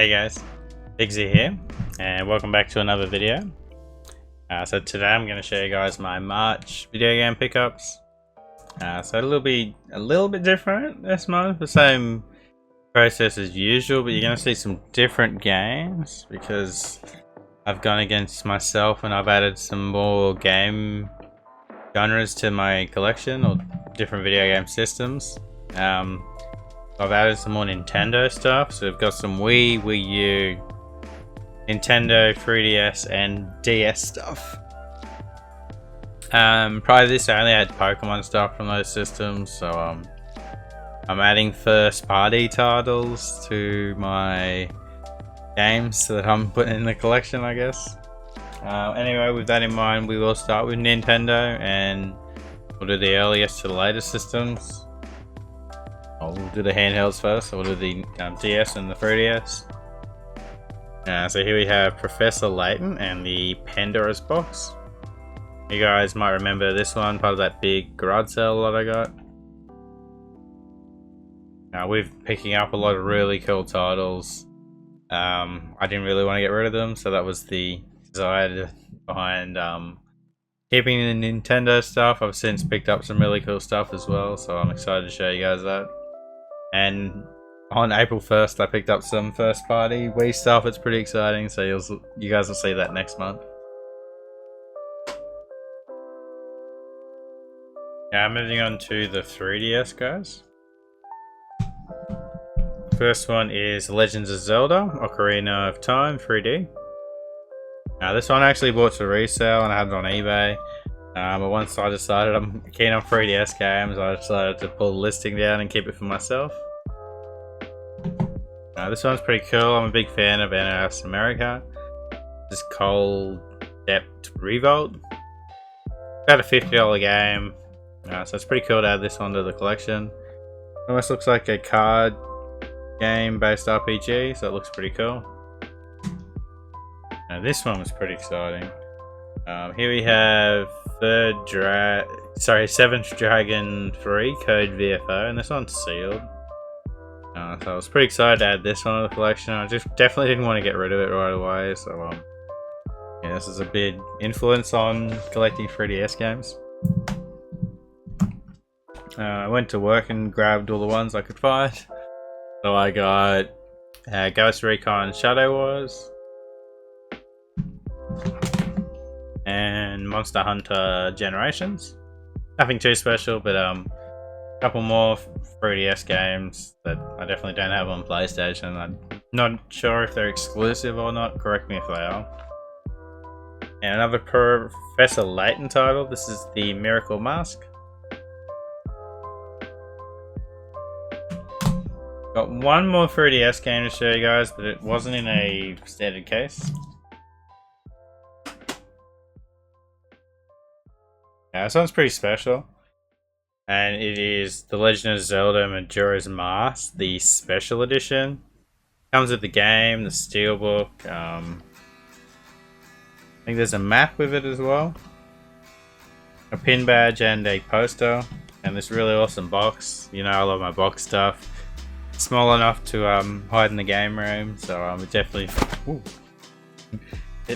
Hey guys, Biggsy here, and welcome back to another video. So today I'm going to show you guys my March video game pickups. So it'll be a little bit different this month, the same process as usual, but you're going to see some different games because I've gone against myself and I've added some more game genres to my collection, or different video game systems. I've added some more Nintendo stuff, so we've got some Wii, Wii U, Nintendo 3DS and DS stuff. Prior to this I only had Pokemon stuff from those systems, so I'm adding first party titles to my games that I'm putting in the collection, I guess. Anyway, with that in mind, we will start with Nintendo and we'll do the earliest to the latest systems. We'll do the handhelds first, so we'll do the DS and the 3DS. So here we have Professor Layton and the Pandora's Box. You guys might remember this one, part of that big garage sale that I got. Now we're picking up a lot of really cool titles. I didn't really want to get rid of them, so that was the desire behind keeping the Nintendo stuff. I've since picked up some really cool stuff as well, so I'm excited to show you guys that. And on April 1st I picked up some first party Wii stuff. It's pretty exciting, so you guys will see that next month. Now moving on to the 3DS, guys. First one is Legends of Zelda Ocarina of Time 3D. Now this one I actually bought to resale and I had it on eBay. But once I decided I'm keen on 3DS games, I decided to pull the listing down and keep it for myself. This one's pretty cool. I'm a big fan of NS America. This is Cold Depth Revolt. About a $50 game, so it's pretty cool to add this one to the collection. Almost looks like a card game based RPG, so it looks pretty cool. Now this one was pretty exciting. Here we have Seventh Dragon 3 Code VFO, and this one's sealed. So I was pretty excited to add this one to the collection. I just definitely didn't want to get rid of it right away, so yeah, this is a big influence on collecting 3DS games. I went to work and grabbed all the ones I could find. So I got Ghost Recon Shadow Wars and Monster Hunter Generations. Nothing too special, but a couple more 3DS games that I definitely don't have on PlayStation. I'm not sure if they're exclusive or not, correct me if they are. And another Professor Layton title, this is the Miracle Mask. Got one more 3DS game to show you guys, but it wasn't in a standard case. This one's pretty special, and it is The Legend of Zelda Majora's Mask, the special edition. Comes with the game, the steelbook. I think there's a map with it as well, a pin badge and a poster, and this really awesome box. You know, I love my box stuff. It's small enough to hide in the game room, so it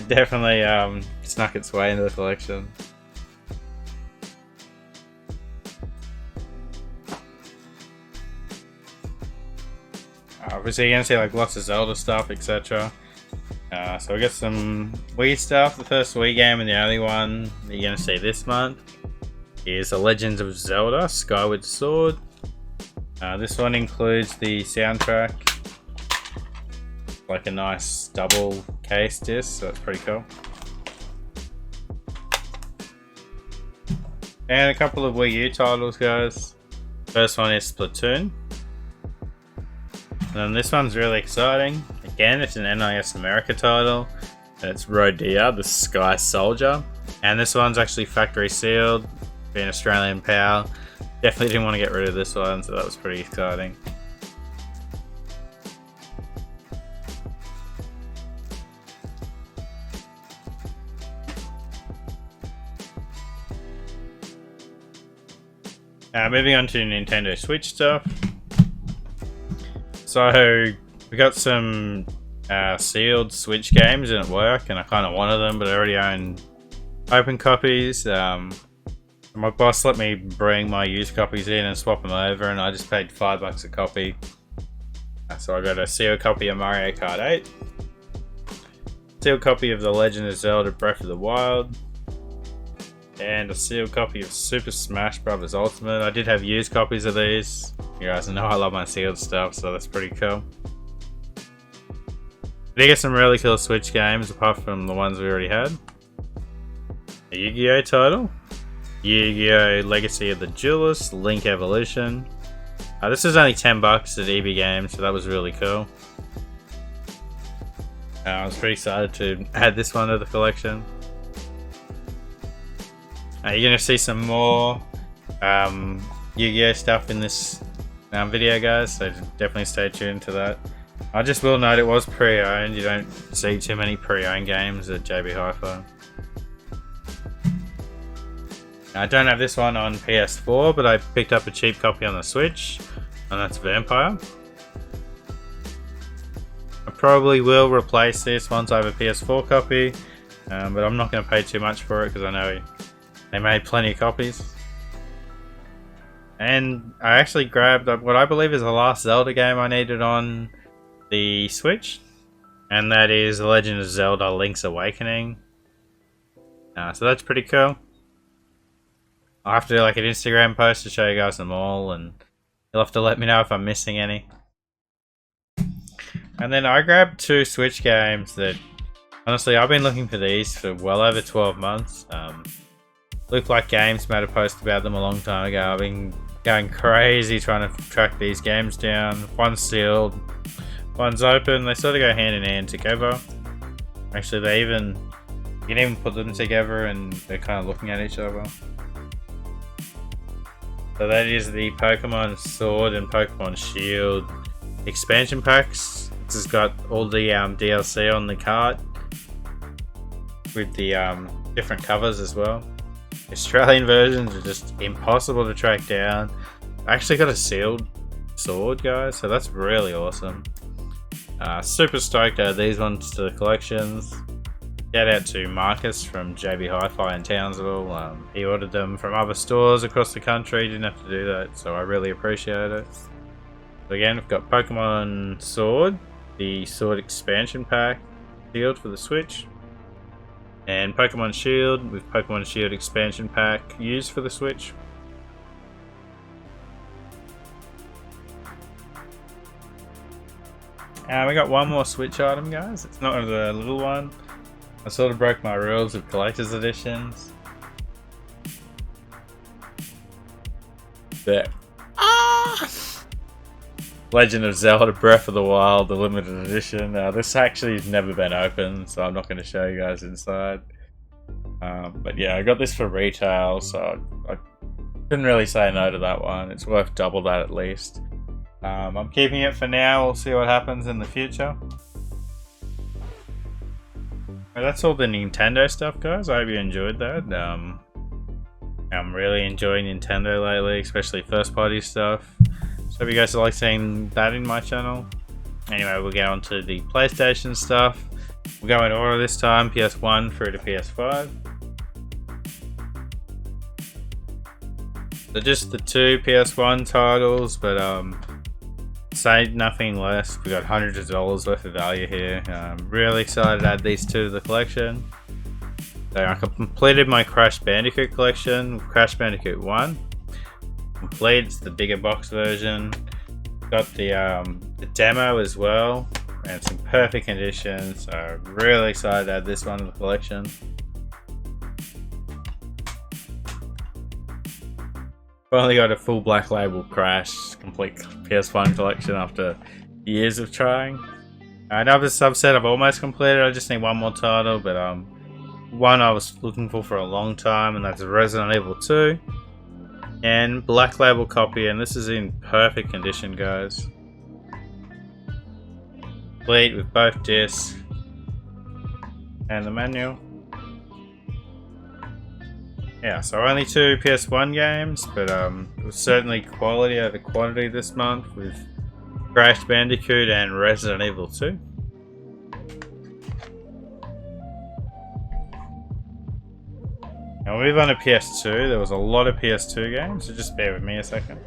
definitely snuck its way into the collection. Obviously you're going to see like lots of Zelda stuff, etc. So we got some Wii stuff. The first Wii game and the only one that you're going to see this month is The Legends of Zelda Skyward Sword. This one includes the soundtrack, like a nice double case disc, so it's pretty cool. And a couple of Wii U titles, guys. First one is Splatoon. And this one's really exciting. Again, it's an NIS America title. And it's Rodea, the Sky Soldier. And this one's actually factory sealed, being Australian PAL. Definitely didn't want to get rid of this one, so that was pretty exciting. Moving on to Nintendo Switch stuff. So we got some sealed Switch games didn't work, and I kind of wanted them, but I already own open copies. My boss let me bring my used copies in and swap them over, and I just paid $5 a copy. So I got a sealed copy of Mario Kart 8, sealed copy of The Legend of Zelda Breath of the Wild, and a sealed copy of Super Smash Bros. Ultimate. I did have used copies of these. You guys know I love my sealed stuff, so that's pretty cool. I did get some really cool Switch games, apart from the ones we already had. A Yu-Gi-Oh title, Yu-Gi-Oh! Legacy of the Duelist, Link Evolution. This is only $10 at EB Games, so that was really cool. I was pretty excited to add this one to the collection. You're going to see some more Yu-Gi-Oh! Stuff in this video, guys, so definitely stay tuned to that. I just will note it was pre-owned. You don't see too many pre-owned games at JB Hi-Fi. I don't have this one on PS4, but I picked up a cheap copy on the Switch, and that's Vampire. I probably will replace this once I have a PS4 copy, but I'm not going to pay too much for it because I know they made plenty of copies. And I actually grabbed what I believe is the last Zelda game I needed on the Switch, and that is The Legend of Zelda Link's Awakening. So that's pretty cool. I'll have to do like an Instagram post to show you guys them all, and you'll have to let me know if I'm missing any. And then I grabbed 2 Switch games that, honestly, I've been looking for these for well over 12 months. Look Like Games made a post about them a long time ago. I've been going crazy trying to track these games down. One's sealed, one's open. They sort of go hand in hand together. Actually, you can even put them together and they're kind of looking at each other. So that is the Pokemon Sword and Pokemon Shield expansion packs. This has got all the DLC on the cart with the different covers as well. Australian versions are just impossible to track down. I actually got a sealed sword, guys, so that's really awesome. Super stoked to add these ones to the collections. Shout out to Marcus from JB Hi-Fi in Townsville. He ordered them from other stores across the country, didn't have to do that, so I really appreciate it. So again, we've got Pokemon Sword, the Sword expansion pack, sealed for the Switch, and Pokemon Shield with Pokemon Shield expansion pack used for the Switch. We got one more Switch item, guys. It's not the little one. I sort of broke my rules of collector's editions. There. Legend of Zelda Breath of the Wild, the limited edition. This actually has never been opened, so I'm not going to show you guys inside. But yeah, I got this for retail, so I couldn't really say no to that one. It's worth double that at least. I'm keeping it for now. We'll see what happens in the future. That's all the Nintendo stuff, guys. I hope you enjoyed that. I'm really enjoying Nintendo lately, especially first party stuff. So hope you guys like seeing that in my channel. Anyway, we'll get on to the PlayStation stuff. We'll go in order this time, PS1 through to PS5. So just the 2 PS1 titles, but say nothing less. We got hundreds of dollars worth of value here. I'm really excited to add these 2 to the collection. So I completed my Crash Bandicoot collection, Crash Bandicoot 1. Complete, it's the bigger box version. Got the demo as well, and it's in perfect condition, so I'm really excited to add this one to the collection. Finally got a full Black Label Crash complete PS1 collection after years of trying. Another subset I've almost completed. I just need one more title, but one I was looking for a long time, and that's Resident Evil 2. And Black Label copy, and this is in perfect condition, guys. Complete with both discs and the manual. Yeah, so only 2 PS1 games, but it was certainly quality over quantity this month with Crash Bandicoot and Resident Evil 2. Now we've on a PS2. There was a lot of PS2 games, so just bear with me a second.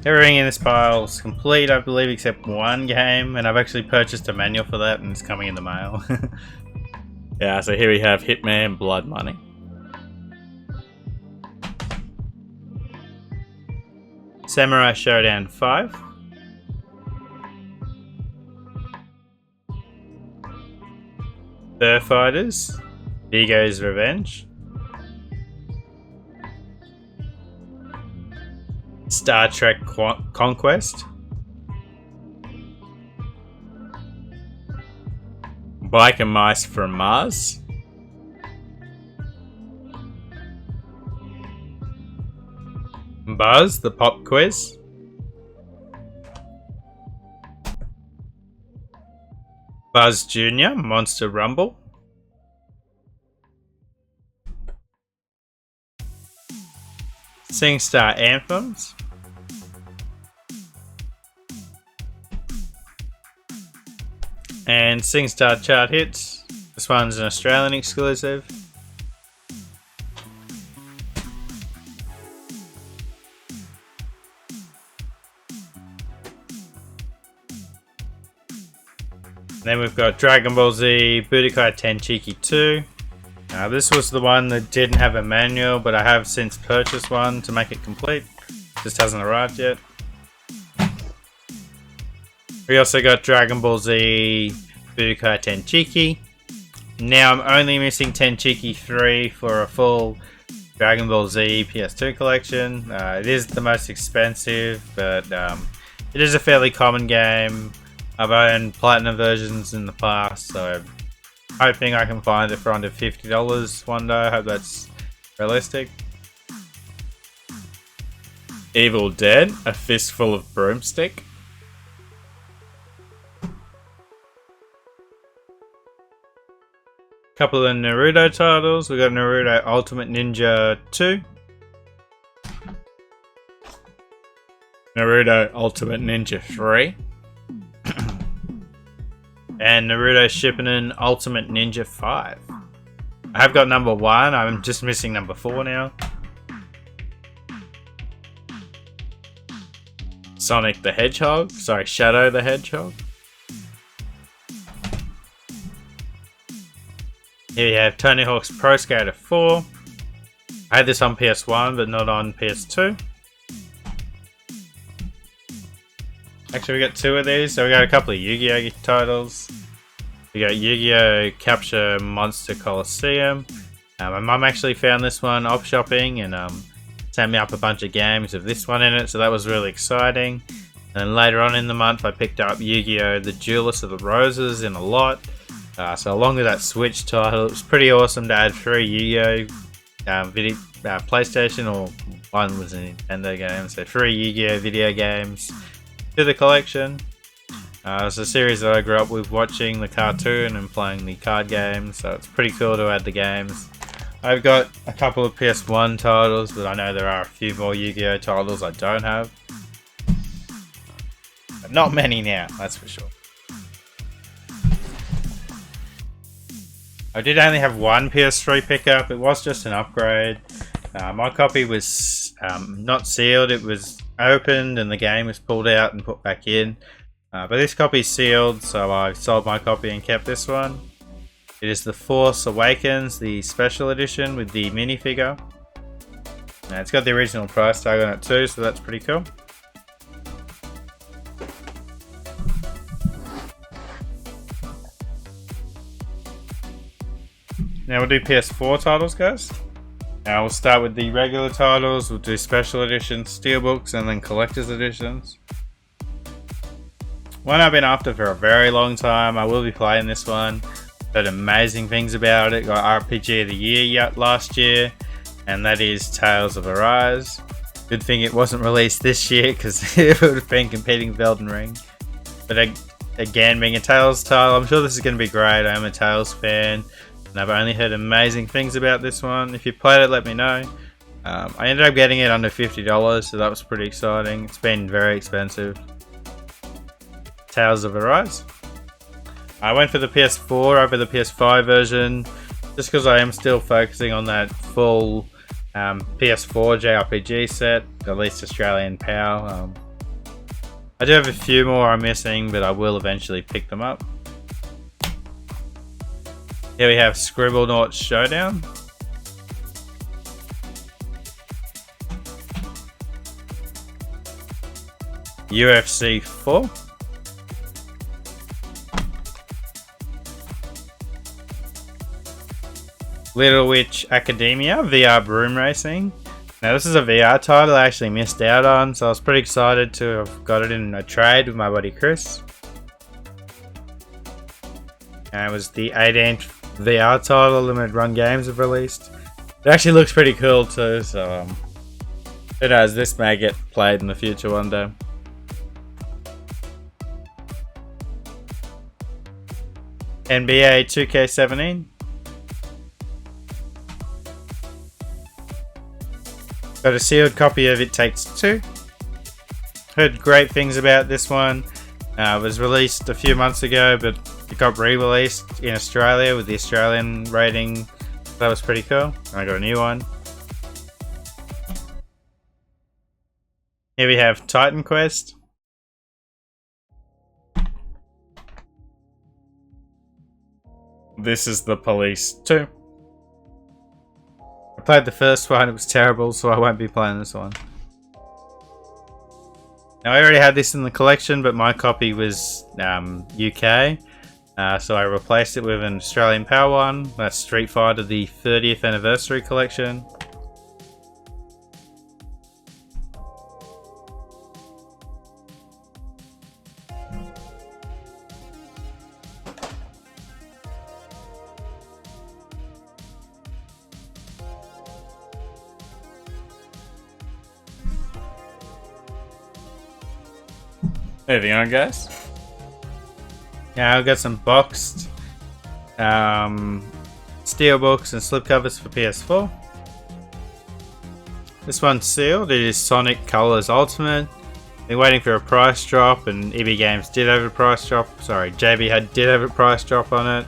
Everything in this pile is complete, I believe, except one game, and I've actually purchased a manual for that, and it's coming in the mail. Yeah, so here we have Hitman Blood Money. Samurai Showdown 5. Fur Fighters. Vigo's Revenge. Star Trek Conquest. Biker Mice from Mars. Buzz, the Pop Quiz. Buzz Jr., Monster Rumble. SingStar Anthems. And SingStar Chart Hits. This one's an Australian exclusive. Then we've got Dragon Ball Z Budokai Tenchiki 2. This was the one that didn't have a manual, but I have since purchased one to make it complete. Just hasn't arrived yet. We also got Dragon Ball Z Budokai Tenchiki. Now I'm only missing Tenchiki 3 for a full Dragon Ball Z PS2 collection. It is the most expensive, but it is a fairly common game. I've owned platinum versions in the past, so I'm hoping I can find it for under $50 one day. I hope that's realistic. Evil Dead, A Fistful of Broomstick. Couple of Naruto titles. We got Naruto Ultimate Ninja 2. Naruto Ultimate Ninja 3. And Naruto Shippuden Ultimate Ninja 5. I have got number 1, I'm just missing number 4 now. Sonic the Hedgehog, sorry, Shadow the Hedgehog. Here you have Tony Hawk's Pro Skater 4. I had this on PS1 but not on PS2. Actually, we got 2 of these, so we got a couple of Yu-Gi-Oh titles. We got Yu-Gi-Oh! Capture Monster Coliseum. My mum actually found this one op shopping and sent me up a bunch of games with this one in it, so that was really exciting. And then later on in the month, I picked up Yu-Gi-Oh! The Duelist of the Roses in a lot. So along with that Switch title, it was pretty awesome to add 3 Yu-Gi-Oh! PlayStation, or one was a Nintendo game, so 3 Yu-Gi-Oh! Video games to the collection. It's a series that I grew up with watching the cartoon and playing the card games, so it's pretty cool to add the games. I've got a couple of PS1 titles, but I know there are a few more Yu-Gi-Oh! Titles I don't have. But not many now, that's for sure. I did only have one PS3 pickup, it was just an upgrade. My copy was not sealed, it was opened and the game was pulled out and put back in. But this copy is sealed, so I sold my copy and kept this one. It is The Force Awakens, the special edition with the minifigure. It's got the original price tag on it too, so that's pretty cool. Now we'll do PS4 titles, guys. Now we'll start with the regular titles, we'll do special editions, steelbooks, and then collector's editions. One I've been after for a very long time. I will be playing this one. Heard amazing things about it. Got RPG of the Year last year, and that is Tales of Arise. Good thing it wasn't released this year because it would have been competing with Elden Ring. But again, being a Tales title, I'm sure this is going to be great. I am a Tales fan. and I've only heard amazing things about this one. If you played it, let me know. I ended up getting it under $50, so that was pretty exciting. It's been very expensive. Tales of Arise. I went for the PS4 over the PS5 version, just because I am still focusing on that full PS4 JRPG set, at least Australian PAL. I do have a few more I'm missing, but I will eventually pick them up. Here we have Scribblenauts Showdown. UFC 4. Little Witch Academia VR Broom Racing. Now this is a VR title I actually missed out on, so I was pretty excited to have got it in a trade with my buddy Chris. And it was the 8-inch VR title Limited Run Games have released. It actually looks pretty cool too, so who knows, this may get played in the future one day. NBA 2K17. Got a sealed copy of It Takes Two. Heard great things about this one. It was released a few months ago, but it got re-released in Australia with the Australian rating. That was pretty cool. I got a new one. Here we have Titan Quest. This is The Police 2. I played the first one, it was terrible, so I won't be playing this one. Now I already had this in the collection, but my copy was UK, so I replaced it with an Australian PAL one. That's Street Fighter, the 30th anniversary collection. Moving on, guys. Now I've got some boxed steelbooks and slipcovers for PS4. This one's sealed. It is Sonic Colors Ultimate. Been waiting for a price drop, and EB Games did have a price drop. Sorry, JB did have a price drop on it,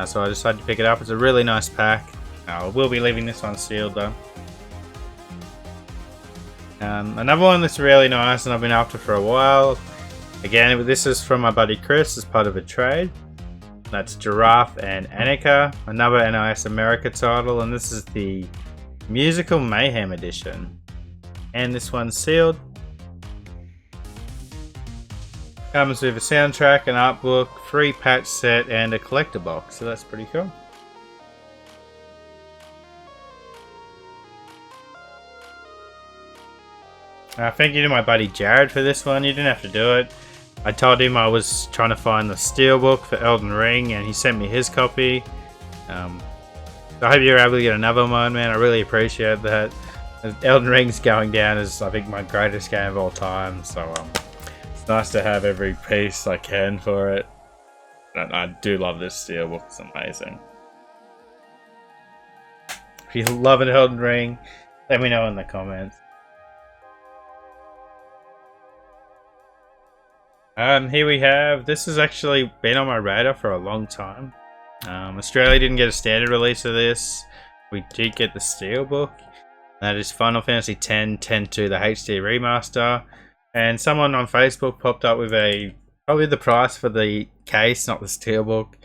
so I decided to pick it up. It's a really nice pack. I will be leaving this one sealed though. Another one that's really nice and I've been after for a while. Again, this is from my buddy Chris as part of a trade. That's Giraffe and Annika, another NIS America title, and this is the Musical Mayhem edition. And this one's sealed. Comes with a soundtrack, an art book, free patch set, and a collector box, so that's pretty cool. Thank you to my buddy Jared for this one. You didn't have to do it. I told him I was trying to find the steelbook for Elden Ring, and he sent me his copy. So I hope you're able to get another one, man. I really appreciate that. Elden Ring's going down as, I think, my greatest game of all time. So it's nice to have every piece I can for it. And I do love this steelbook. It's amazing. If you love an Elden Ring, let me know in the comments. Here we have, this has actually been on my radar for a long time. Australia didn't get a standard release of this. We did get the steelbook. That is Final Fantasy X 10-2, the HD remaster. And someone on Facebook popped up with probably the price for the case, not the steelbook.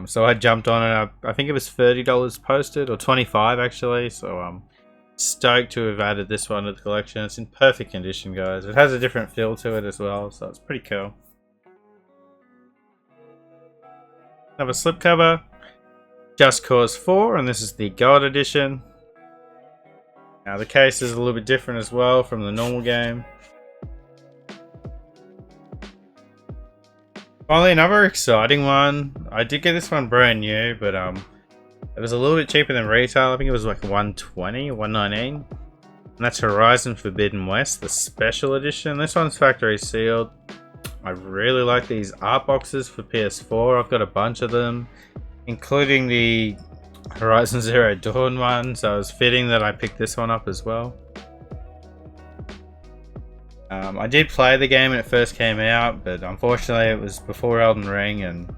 So I jumped on it. I think it was $30 posted, or $25 actually. So I'm stoked to have added this one to the collection. It's in perfect condition, guys. It has a different feel to it as well, so it's pretty cool. Another slipcover, Just Cause 4, and this is the gold edition. Now the case is a little bit different as well from the normal game. Finally, another exciting one. I did get this one brand new, but it was a little bit cheaper than retail. I think it was like $120 or $119. And that's Horizon Forbidden West, the special edition. This one's factory sealed. I really like these art boxes for PS4. I've got a bunch of them. including the Horizon Zero Dawn one, so it was fitting that I picked this one up as well. I did play the game when it first came out, but unfortunately it was before Elden Ring, and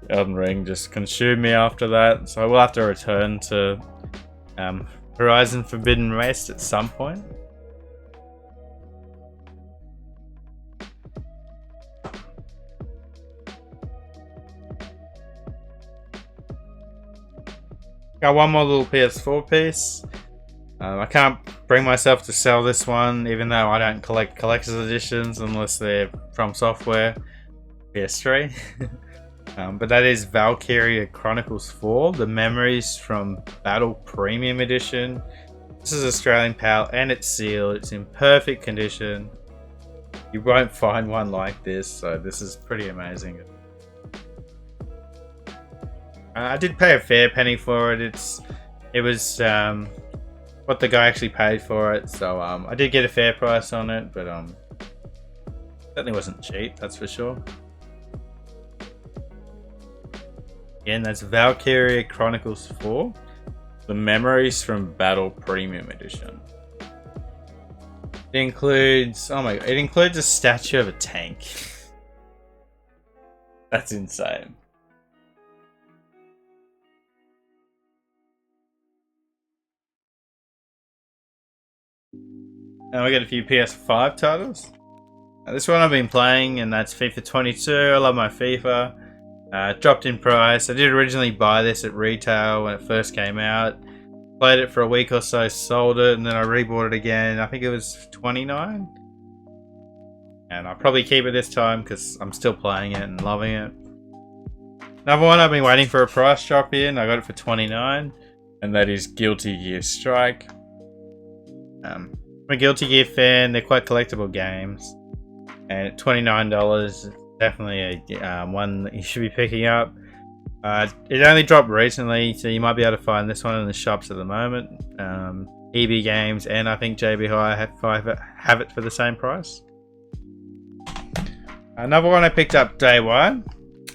Elden Ring just consumed me after that, so I will have to return to Horizon Forbidden West at some point. Got one more little PS4 piece. I can't bring myself to sell this one, even though I don't collect collector's editions unless they're from Software PS3. But that is Valkyria Chronicles 4, the Memories from Battle Premium Edition. This is Australian PAL and it's sealed. It's in perfect condition. You won't find one like this, so this is pretty amazing. I did pay a fair penny for it. It was what the guy actually paid for it, so I did get a fair price on it, but certainly wasn't cheap, that's for sure. Again, that's Valkyria Chronicles 4, the Memories from Battle Premium Edition. It includes, oh my god, it includes a statue of a tank. That's insane. And we got a few PS5 titles. This one I've been playing, and that's FIFA 22. I love my FIFA. Dropped in price. I did originally buy this at retail when it first came out. Played it for a week or so, sold it, and then I rebought it again. I think it was $29. And I'll probably keep it this time because I'm still playing it and loving it. Another one I've been waiting for a price drop in. I got it for $29, and that is Guilty Gear Strike. I'm a Guilty Gear fan. They're quite collectible games, and at $29, definitely a one that you should be picking up. It only dropped recently, so you might be able to find this one in the shops at the moment. EB Games and I think JB Hi have it for the same price. Another one I picked up day one.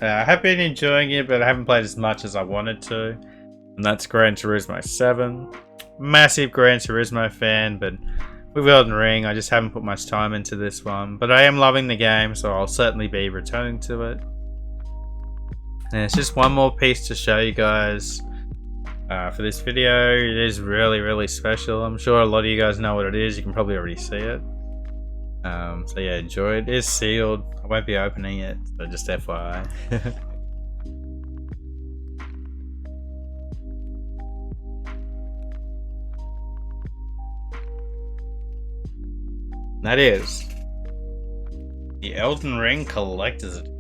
I have been enjoying it, but I haven't played as much as I wanted to, and that's Gran Turismo 7. Massive Gran Turismo fan, but with Elden Ring, I just haven't put much time into this one. But I am loving the game, so I'll certainly be returning to it. And it's just one more piece to show you guys for this video. It is really, really special. I'm sure a lot of you guys know what it is. You can probably already see it. So yeah, enjoy it. It is sealed. I won't be opening it, so just FYI. That is the Elden Ring Collector's Edition.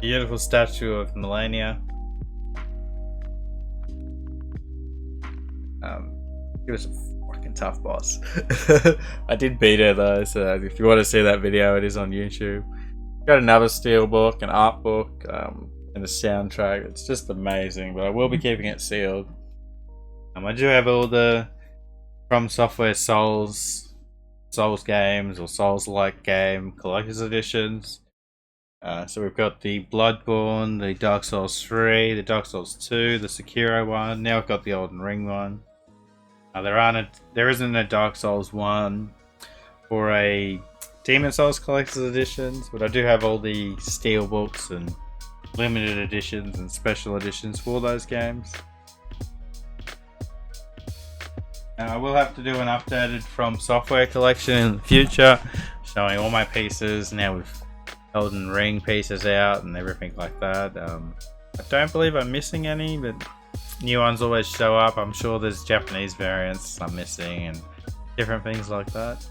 Beautiful statue of Melania. It was a fucking tough boss. I did beat her though, so if you want to see that video, it is on YouTube. Got another steelbook, an art book, and a soundtrack. It's just amazing, but I will be keeping it sealed. I do have all the From Software Souls games or Souls-like game collector's editions. So we've got the Bloodborne, the Dark Souls 3, the Dark Souls 2, the Sekiro one. Now I've got the Elden Ring one. There isn't a Dark Souls 1 or a Demon Souls collector's editions, but I do have all the steelbooks and limited editions and special editions for those games. I will have to do an updated From Software collection in the future, showing all my pieces now with Elden Ring pieces out and everything like that. I don't believe I'm missing any, but new ones always show up. I'm sure there's Japanese variants I'm missing and different things like that.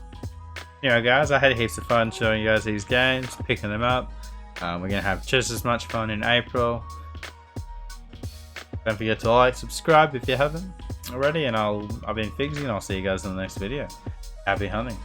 Anyway guys, I had heaps of fun showing you guys these games, picking them up. We're going to have just as much fun in April. Don't forget to like, subscribe if you haven't already, and I've been Figsy, and I'll see you guys in the next video. Happy hunting.